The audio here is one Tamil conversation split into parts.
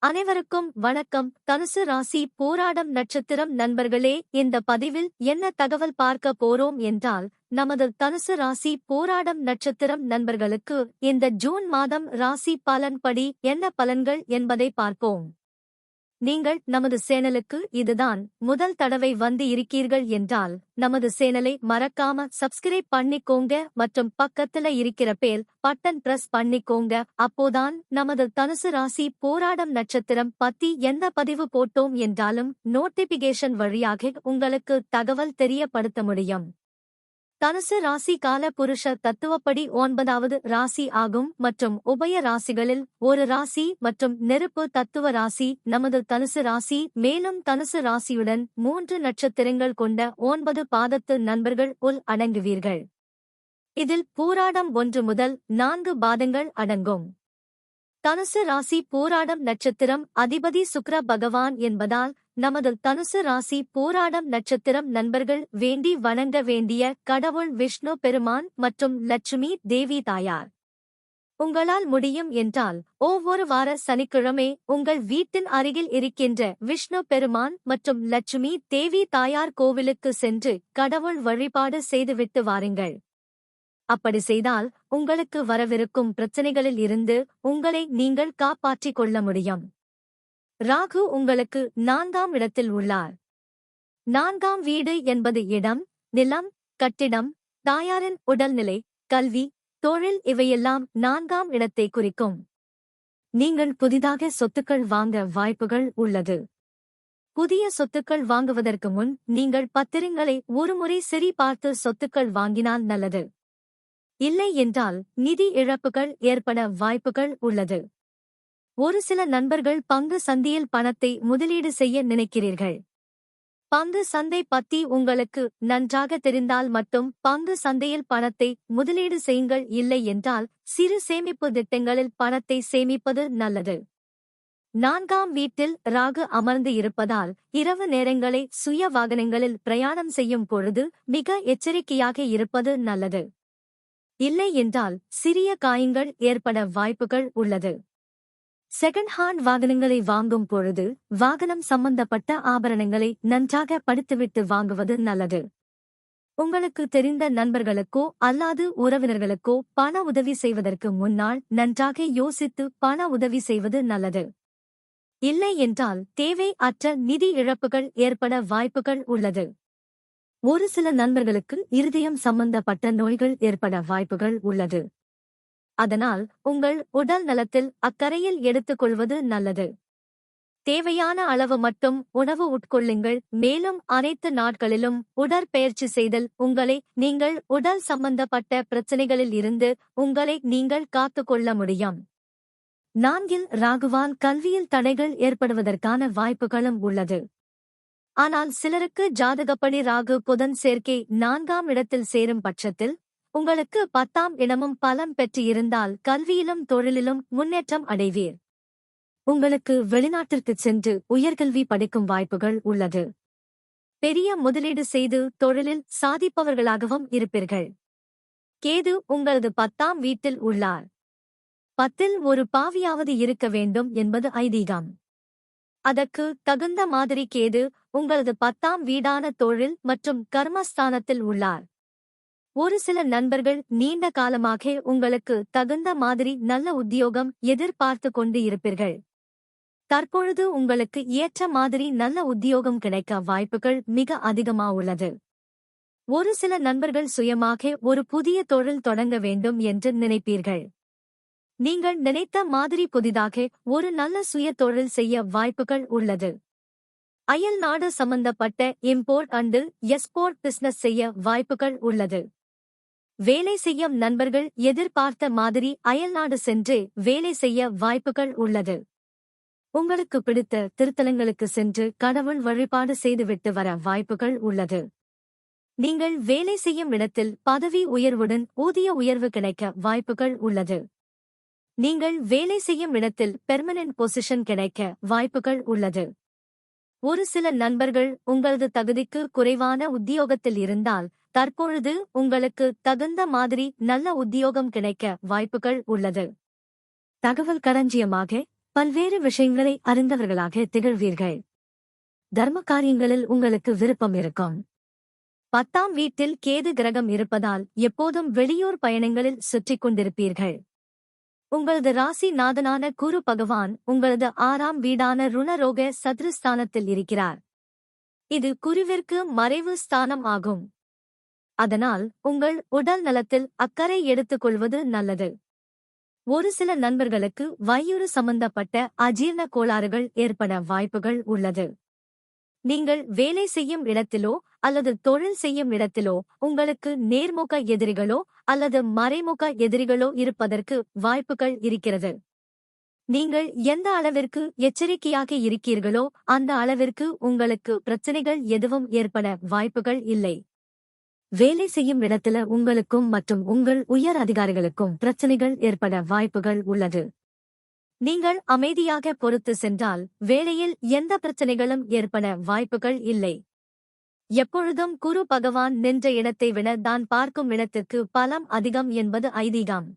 அனைவருக்கும் வணக்கம். தனுசு ராசி போராடம் நட்சத்திரம் நண்பர்களே, இந்த பதிவில் என்ன தகவல் பார்க்க போறோம் என்றால், நமது தனுசு ராசி போராடம் நட்சத்திரம் நண்பர்களுக்கு இந்த ஜூன் மாதம் ராசி பலன் படி என்ன பலன்கள் என்பதை பார்ப்போம். நீங்கள் நமது சேனலுக்கு இதுதான் முதல் தடவை வந்து இருக்கீர்கள் என்றால் நமது சேனலை மறக்காம சப்ஸ்கிரைப் பண்ணிக்கோங்க மற்றும் பக்கத்துல இருக்கிற பெல் பட்டன் பிரஸ் பண்ணிக்கோங்க. அப்போதான் நமது தனுசு ராசி போராடம் நட்சத்திரம் பத்தி எந்த பதிவு போட்டோம் என்றாலும் நோட்டிபிகேஷன் வழியாக உங்களுக்கு தகவல் தெரியப்படுத்த முடியும். தனுசு ராசி கால புருஷ தத்துவப்படி 9வது ராசி ஆகும் மற்றும் உபய ராசிகளில் ஒரு ராசி மற்றும் நெருப்பு தத்துவ ராசி நமது தனுசு ராசி. மேலும் தனுசு ராசியுடன் 3 நட்சத்திரங்கள் கொண்ட 9 பாதத்து நண்பர்கள் உள் அடங்குவீர்கள். இதில் போராடம் 1 முதல் 4 பாதங்கள் அடங்கும். தனுசு ராசி போராடம் நட்சத்திரம் அதிபதி சுக்கிர பகவான் என்பதால் நமது தனுசு ராசி போராடம் நட்சத்திரம் நண்பர்கள் வேண்டி வணங்க வேண்டிய கடவுள் விஷ்ணு பெருமான் மற்றும் லட்சுமி தேவி தாயார். உங்களால் முடியும் என்றால் ஒவ்வொரு வார சனிக்கிழமை உங்கள் வீட்டின் அருகில் இருக்கின்ற விஷ்ணு பெருமான் மற்றும் லட்சுமி தேவி தாயார் கோவிலுக்கு சென்று கடவுள் வழிபாடு செய்துவிட்டு வாருங்கள். அப்படி செய்தால் உங்களுக்கு வரவிருக்கும் பிரச்சனைகளில் இருந்து உங்களை நீங்கள் காப்பாற்றிக் கொள்ள முடியும். ராகு உங்களுக்கு 4ஆம் இடத்தில் உள்ளார். 4ஆம் வீடு என்பது இடம், நிலம், கட்டிடம், தாயாரின் உடல்நிலை, கல்வி, தொழில் இவையெல்லாம் 4ஆம் இடத்தை குறிக்கும். நீங்கள் புதிதாக சொத்துக்கள் வாங்க வாய்ப்புகள் உள்ளது. புதிய சொத்துக்கள் வாங்குவதற்கு முன் நீங்கள் பத்திரங்களை ஒருமுறை சரி பார்த்து சொத்துக்கள் வாங்கினால் நல்லது. இல்லை என்றால் நிதி இழப்புகள் ஏற்பட வாய்ப்புகள் உள்ளது. ஒரு சில நண்பர்கள் பங்கு சந்தையில் பணத்தை முதலீடு செய்ய நினைக்கிறீர்கள். பங்கு சந்தை பத்தி உங்களுக்கு நன்றாக தெரிந்தால் மட்டும் பங்கு சந்தையில் பணத்தை முதலீடு செய்யுங்கள். இல்லை என்றால் சிறு சேமிப்பு திட்டங்களில் பணத்தை சேமிப்பது நல்லது. 4ஆம் வீட்டில் ராகு அமர்ந்து இருப்பதால் இரவு நேரங்களை சுய வாகனங்களில் பிரயாணம் செய்யும் பொழுது மிக எச்சரிக்கையாக இருப்பது நல்லது. இல்லை என்றால் சிறிய காயங்கள் ஏற்பட வாய்ப்புகள் உள்ளது. செகண்ட் ஹேண்ட் வாகனங்களை வாங்கும் பொழுது வாகனம் சம்பந்தப்பட்ட ஆபரணங்களை நன்றாக படித்துவிட்டு வாங்குவது நல்லது. உங்களுக்கு தெரிந்த நண்பர்களுக்கோ அல்லது உறவினர்களுக்கோ பண உதவி செய்வதற்கு முன்னால் நன்றாக யோசித்து பண உதவி செய்வது நல்லது. இல்லை என்றால் தேவை அற்ற நிதி இழப்புகள் ஏற்பட வாய்ப்புகள் உள்ளது. ஒரு சில நண்பர்களுக்கு இருதயம் சம்பந்தப்பட்ட நோய்கள் ஏற்பட வாய்ப்புகள் உள்ளது. அதனால் உங்கள் உடல் நலத்தில் அக்கறையில் எடுத்துக்கொள்வது நல்லது. தேவையான அளவு மட்டும் உணவு உட்கொள்ளுங்கள். மேலும் அனைத்து நாட்களிலும் உடற்பயிற்சி செய்தல் உங்களை நீங்கள் உடல் சம்பந்தப்பட்ட பிரச்சனைகளில் இருந்து உங்களை நீங்கள் காத்துக்கொள்ள முடியும். 4இல் ராகுவால் கல்வியில் தடைகள் ஏற்படுவதற்கான வாய்ப்புகளும் உள்ளது. ஆனால் சிலருக்கு ஜாதகப்படி ராகு புதன் சேர்க்கை 4ஆம் இடத்தில் சேரும் பட்சத்தில் உங்களுக்கு 10ஆம் இடமும் பலம் பெற்று இருந்தால் கல்வியிலும் தொழிலிலும் முன்னேற்றம் அடைவீர். உங்களுக்கு வெளிநாட்டிற்கு சென்று உயர்கல்வி படிக்கும் வாய்ப்புகள் உள்ளது. பெரிய முதலீடு செய்து தொழிலில் சாதிப்பவர்களாகவும் இருப்பீர்கள். கேது உங்களது 10ஆம் வீட்டில் உள்ளார். 10இல் ஒரு பாவியாவது இருக்க வேண்டும் என்பது ஐதீகம். அதற்கு தகுந்த மாதிரி கேது உங்களது 10ஆம் வீடான தொழில் மற்றும் கர்மஸ்தானத்தில் உள்ளார். ஒரு சில நண்பர்கள் நீண்ட காலமாக உங்களுக்கு தகுந்த மாதிரி நல்ல உத்தியோகம் எதிர்பார்த்து கொண்டு இருப்பீர்கள். தற்பொழுது உங்களுக்கு ஏற்ற மாதிரி நல்ல உத்தியோகம் கிடைக்க வாய்ப்புகள் மிக அதிகமா உள்ளது. ஒரு சில நண்பர்கள் சுயமாக ஒரு புதிய தொழில் தொடங்க வேண்டும் என்று நினைப்பீர்கள். நீங்கள் நினைத்த மாதிரி புதிதாக ஒரு நல்ல சுய தொழில் செய்ய வாய்ப்புகள் உள்ளது. அயல் நாடு சம்பந்தப்பட்ட இம்போர்ட் அண்ட் எக்ஸ்போர்ட் பிசினஸ் செய்ய வாய்ப்புகள் உள்ளது. வேலை செய்யும் நண்பர்கள் எதிர்பார்த்த மாதிரி அயல்நாடு சென்று வேலை செய்ய வாய்ப்புகள் உள்ளது. உங்களுக்கு பிடித்த திருத்தலங்களுக்கு சென்று கடவுள் வழிபாடு செய்துவிட்டு வர வாய்ப்புகள் உள்ளது. நீங்கள் வேலை செய்யும் இடத்தில் பதவி உயர்வுடன் ஊதிய உயர்வு கிடைக்க வாய்ப்புகள் உள்ளது. நீங்கள் வேலை செய்யும் இடத்தில் பெர்மனன்ட் பொசிஷன் கிடைக்க வாய்ப்புகள் உள்ளது. ஒரு சில நண்பர்கள் உங்களது தகுதிக்கு குறைவான உத்தியோகத்தில் இருந்தால் தற்பொழுது உங்களுக்கு தகுந்த மாதிரி நல்ல உத்தியோகம் கிடைக்க வாய்ப்புகள் உள்ளது. தகவல் களஞ்சியமாக பல்வேறு விஷயங்களை அறிந்தவர்களாக திகழ்வீர்கள். தர்ம காரியங்களில் உங்களுக்கு விருப்பம் இருக்கும். 10ஆம் வீட்டில் கேது கிரகம் இருப்பதால் எப்போதும் வெளியூர் பயணங்களில் சுற்றிக் கொண்டிருப்பீர்கள். உங்களது ராசி நாதனான குரு பகவான் உங்களது 6ஆம் வீடான ருணரோக சத்ருஸ்தானத்தில் இருக்கிறார். இது குருவிற்கு மறைவு ஸ்தானம் ஆகும். அதனால் உங்கள் உடல் நலத்தில் அக்கறை எடுத்துக் கொள்வது நல்லது. ஒரு சில நண்பர்களுக்கு வயிறு சம்பந்தப்பட்ட அஜீரண கோளாறுகள் ஏற்பட வாய்ப்புகள் உள்ளது. நீங்கள் வேலை செய்யும் இடத்திலோ அல்லது தொழில் செய்யும் இடத்திலோ உங்களுக்கு நேர்முக எதிரிகளோ அல்லது மறைமுக எதிரிகளோ இருப்பதற்கு வாய்ப்புகள் இருக்கிறது. நீங்கள் எந்த அளவிற்கு எச்சரிக்கையாக இருக்கீர்களோ அந்த அளவிற்கு உங்களுக்கு பிரச்சனைகள் எதுவும் ஏற்பட வாய்ப்புகள் இல்லை. வேலை செய்யும் இடத்துல உங்களுக்கும் மற்றும் உங்கள் உயர் அதிகாரிகளுக்கும் பிரச்சனைகள் ஏற்பட வாய்ப்புகள் உள்ளது. நீங்கள் அமைதியாக பொறுத்து சென்றால் வேலையில் எந்த பிரச்சனைகளும் ஏற்பட வாய்ப்புகள் இல்லை. எப்பொழுதும் குரு பகவான் நின்ற இடத்தை விட தான் பார்க்கும் இடத்திற்கு பலம் அதிகம் என்பது ஐதீகம்.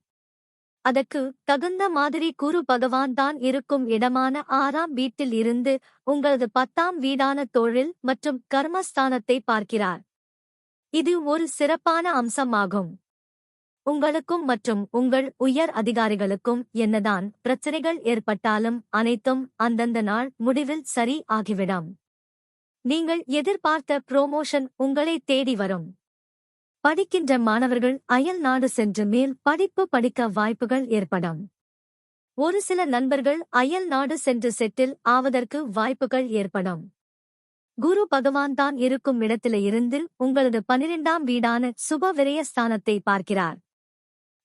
அதற்கு தகுந்த மாதிரி குரு பகவான் தான் இருக்கும் இடமான 6ஆம் வீட்டில் இருந்து உங்களது 10ஆம் வீடான தொழில் மற்றும் கர்மஸ்தானத்தை பார்க்கிறார். இது ஒரு சிறப்பான அம்சமாகும். உங்களுக்கும் மற்றும் உங்கள் உயர் அதிகாரிகளுக்கும் என்னதான் பிரச்சனைகள் ஏற்பட்டாலும் அனைத்தும் அந்தந்த நாள் முடிவில் சரி ஆகிவிடும். நீங்கள் எதிர்பார்த்த புரோமோஷன் உங்களை தேடி வரும். படிக்கின்ற மாணவர்கள் அயல் நாடு சென்று மேல் படிப்பு படிக்க வாய்ப்புகள் ஏற்படும். ஒரு சில நண்பர்கள் அயல் நாடு சென்று செட்டில் ஆவதற்கு வாய்ப்புகள் ஏற்படும். குரு பகவான் தான் இருக்கும் இடத்தில இருந்து உங்களது 12ஆம் வீடான சுப விரயஸ்தானத்தை பார்க்கிறார்.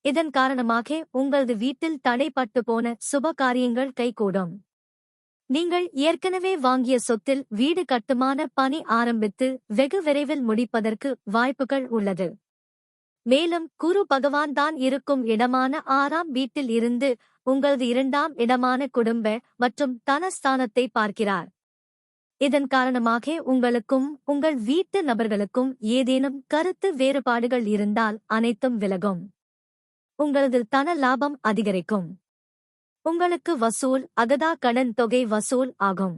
இதன் காரணமாக உங்களது வீட்டில் தடைப்பட்டு போன சுப காரியங்கள் கைகூடும். நீங்கள் ஏற்கனவே வாங்கிய சொத்தில் வீடு கட்டுமான பணி ஆரம்பித்து வெகு விரைவில் முடிப்பதற்கு வாய்ப்புகள் உள்ளது. மேலும் குரு பகவான் தான் இருக்கும் இடமான 6ஆம் வீட்டில் இருந்து உங்களது 2ஆம் இடமான குடும்ப மற்றும் தனஸ்தானத்தை பார்க்கிறார். இதன் காரணமாக உங்களுக்கும் உங்கள் வீட்டு நபர்களுக்கும் ஏதேனும் கருத்து வேறுபாடுகள் இருந்தால் அனைத்தும் விலகும். உங்களது தன லாபம் அதிகரிக்கும். உங்களுக்கு வசூல் அகதா கடன் தொகை வசூல் ஆகும்.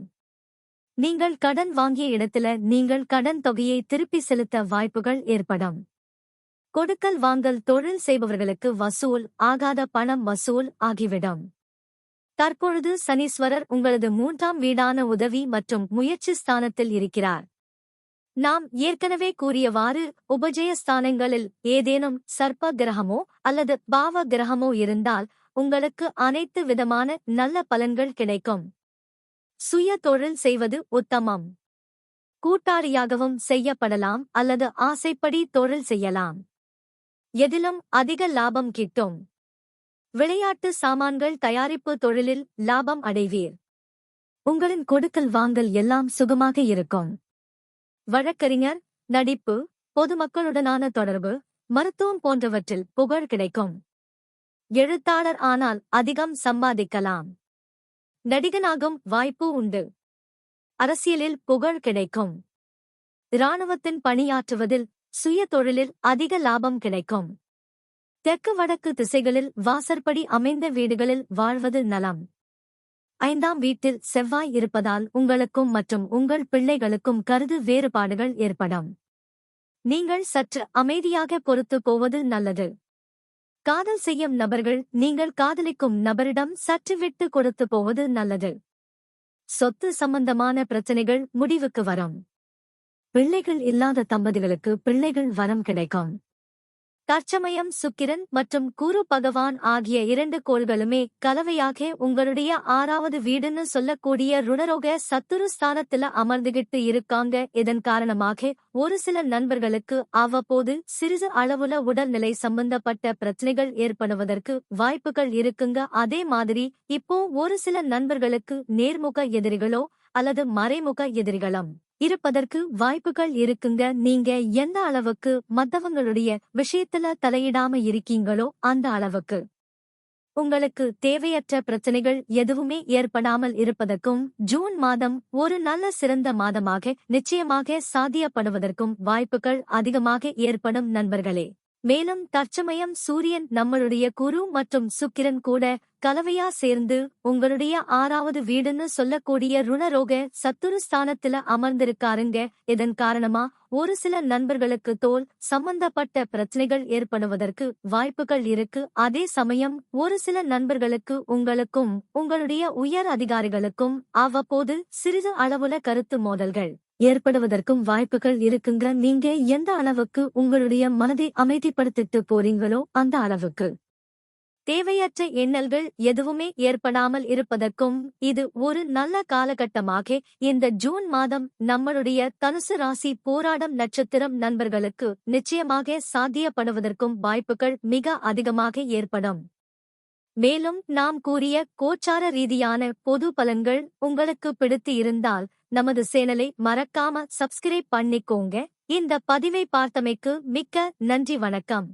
நீங்கள் கடன் வாங்கிய இடத்துல நீங்கள் கடன் தொகையை திருப்பி செலுத்த வாய்ப்புகள் ஏற்படும். கொடுக்கல் வாங்கல் தொழில் செய்பவர்களுக்கு வசூல் ஆகாத பணம் வசூல் ஆகிவிடும். தற்பொழுது சனீஸ்வரர் உங்களது 3ஆம் வீடான உதவி மற்றும் முயற்சி ஸ்தானத்தில் இருக்கிறார். நாம் ஏற்கனவே கூறியவாறு உபஜயஸ்தானங்களில் ஏதேனும் சர்ப்ப கிரகமோ அல்லது பாவ கிரகமோ இருந்தால் உங்களுக்கு அனைத்து விதமான நல்ல பலன்கள் கிடைக்கும். சுய தொழில் செய்வது உத்தமம். கூட்டாளியாகவும் செய்யப்படலாம் அல்லது ஆசைப்படி தொழில் செய்யலாம். எதிலும் அதிக லாபம் கிட்டும். விளையாட்டு சாமான்கள் தயாரிப்பு தொழிலில் லாபம் அடைவீர். உங்களின் கொடுக்கல் வாங்கல் எல்லாம் சுகமாக இருக்கும். வழக்கறிஞர், நடிப்பு, பொதுமக்களுடனான தொடர்பு, மருத்துவம் போன்றவற்றில் புகழ் கிடைக்கும். எழுத்தாளர் ஆனால் அதிகம் சம்பாதிக்கலாம். நடிகனாகும் வாய்ப்பு உண்டு. அரசியலில் புகழ் கிடைக்கும். இராணுவத்தின் பணியாற்றுவதில் சுய தொழிலில் அதிக லாபம் கிடைக்கும். தெற்கு வடக்கு திசைகளில் வாசற்படி அமைந்த வீடுகளில் வாழ்வது நலம். 5ஆம் வீட்டில் செவ்வாய் இருப்பதால் உங்களுக்கும் மற்றும் உங்கள் பிள்ளைகளுக்கும் கருத்து வேறுபாடுகள் ஏற்படும். நீங்கள் சற்று அமைதியாக பொறுத்து போவது நல்லது. காதல் செய்யும் நபர்கள் நீங்கள் காதலிக்கும் நபரிடம் சற்று விட்டு கொடுத்து போவது நல்லது. சொத்து சம்பந்தமான பிரச்சனைகள் முடிவுக்கு வரும். பிள்ளைகள் இல்லாத தம்பதிகளுக்கு பிள்ளைகள் வரம் கிடைக்கும். தற்சமயம் சுக்கிரன் மற்றும் குரு பகவான் ஆகிய 2 கோள்களுமே கலவையாக உங்களுடைய 6ஆவது வீடுன்னு சொல்லக்கூடிய ருணரோக சத்துரு ஸ்தானத்துல அமர்ந்துகிட்டு இருக்காங்க. இதன் காரணமாக ஒரு சில நண்பர்களுக்கு அவ்வப்போது சிறிது அளவுல உடல்நிலை சம்பந்தப்பட்ட பிரச்சனைகள் ஏற்படுவதற்கு வாய்ப்புகள் இருக்குங்க. அதே மாதிரி இப்போ ஒரு சில நண்பர்களுக்கு நேர்முக எதிரிகளோ அல்லது மறைமுக எதிரிகளும் இருப்பதற்கு வாய்ப்புகள் இருக்குங்க. நீங்க எந்த அளவுக்கு மத்தவங்களுடைய விஷயத்துல தலையிடாம இருக்கீங்களோ அந்த அளவுக்கு உங்களுக்கு தேவையற்ற பிரச்சனைகள் எதுவுமே ஏற்படாமல் இருப்பதற்கும் ஜூன் மாதம் ஒரு நல்ல சிறந்த மாதமாக நிச்சயமாக சாத்தியப்படுவதற்கும் வாய்ப்புகள் அதிகமாக ஏற்படும் நண்பர்களே. மேலும் தற்சமயம் சூரியன் நம்மளுடைய குரு மற்றும் சுக்கிரன் கூட கலவையா சேர்ந்து உங்களுடைய 6வது வீடுன்னு சொல்லக்கூடிய ருணரோக சத்துரு ஸ்தானத்துல அமர்ந்திருக்காருங்க. இதன் காரணமா ஒரு சில நண்பர்களுக்கு தோல் சம்பந்தப்பட்ட பிரச்சனைகள் ஏற்படுவதற்கு வாய்ப்புகள் இருக்கு. அதே சமயம் ஒரு சில நண்பர்களுக்கு உங்களுக்கும் உங்களுடைய உயர் அதிகாரிகளுக்கும் அவ்வப்போது சிறிது அளவுல கருத்து மோதல்கள் ஏற்படுவதற்கும் வாய்ப்புகள் இருக்குங்க. நீங்க எந்த அளவுக்கு உங்களுடைய மனதை அமைதிப்படுத்திட்டு போறீங்களோ அந்த அளவுக்கு தேவையற்ற எண்ணல்கள் எதுவுமே ஏற்படாமல் இருப்பதற்கும் இது ஒரு நல்ல காலகட்டமாக இந்த ஜூன் மாதம் நம்மளுடைய தனுசு ராசி போராடம் நட்சத்திரம் நண்பர்களுக்கு நிச்சயமாக சாத்தியப்படுவதற்கும் வாய்ப்புகள் மிக அதிகமாக ஏற்படும். மேலும் நாம் கூறிய கோச்சார ரீதியான பொது பலன்கள் உங்களுக்கு பிடித்து இருந்தால் நமது சேனலை மறக்காம சப்ஸ்கிரைப் பண்ணிக்கோங்க. இந்த பதிவை பார்த்தமைக்கு மிக்க நன்றி. வணக்கம்.